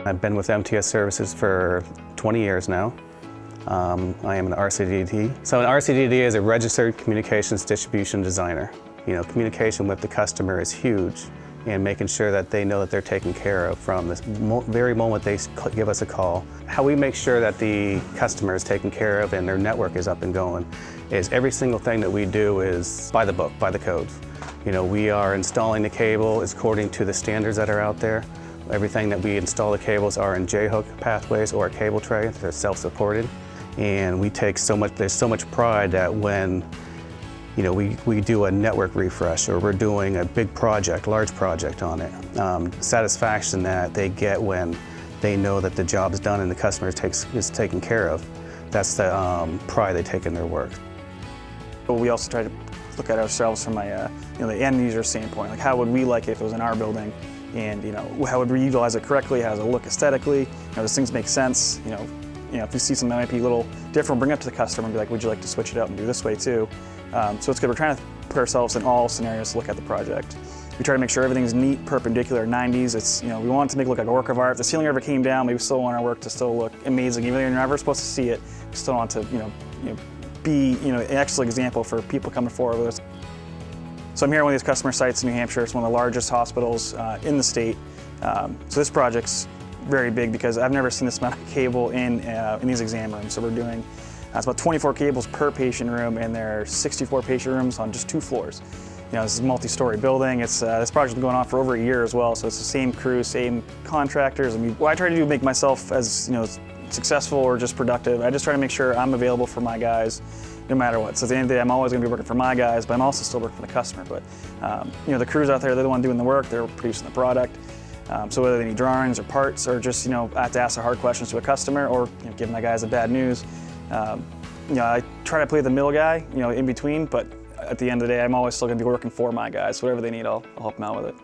I've been with MTS Services for 20 years now. I am an RCDD. So an RCDD is a Registered Communications Distribution Designer. Communication with the customer is huge, and making sure that they know that they're taken care of from the very moment they give us a call. How we make sure that the customer is taken care of and their network is up and going is every single thing that we do is by the book, by the codes. We are installing the cable according to the standards that are out there. Everything that we install the cables are in J-hook pathways or a cable tray. They're self-supported. And we take there's so much pride that when we do a network refresh or we're doing a big project, large project on it, satisfaction that they get when they know that the job is done and the customer is taken care of, that's the pride they take in their work. We also try to look at ourselves from the end user standpoint. Like, how would we like it if it was in our building? And how would we utilize it correctly? How does it look aesthetically? Does things make sense? If we see something that might be a little different, bring it up to the customer and be like, would you like to switch it out and do this way too? So it's good. We're trying to put ourselves in all scenarios to look at the project. We try to make sure everything's neat, perpendicular, 90s. It's, we want it to make it look like a work of art. If the ceiling ever came down, we still want our work to still look amazing. Even though you're never supposed to see it, we still want to, be, an excellent example for people coming forward with us. So I'm here at one of these customer sites in New Hampshire. It's one of the largest hospitals in the state. So this project's very big because I've never seen this amount of cable in these exam rooms. So we're doing it's about 24 cables per patient room, and there are 64 patient rooms on just 2 floors. This is a multi-story building. It's this project's been going on for over a year as well. So it's the same crew, same contractors. What I try to do is make myself as successful or just productive. I just try to make sure I'm available for my guys no matter what. So at the end of the day, I'm always going to be working for my guys, but I'm also still working for the customer. But the crews out there, they're the one doing the work. They're producing the product. So whether they need drawings or parts, or just I have to ask the hard questions to a customer, or give my guys the bad news. I try to play the middle guy, in between. But at the end of the day, I'm always still going to be working for my guys. So whatever they need, I'll help them out with it.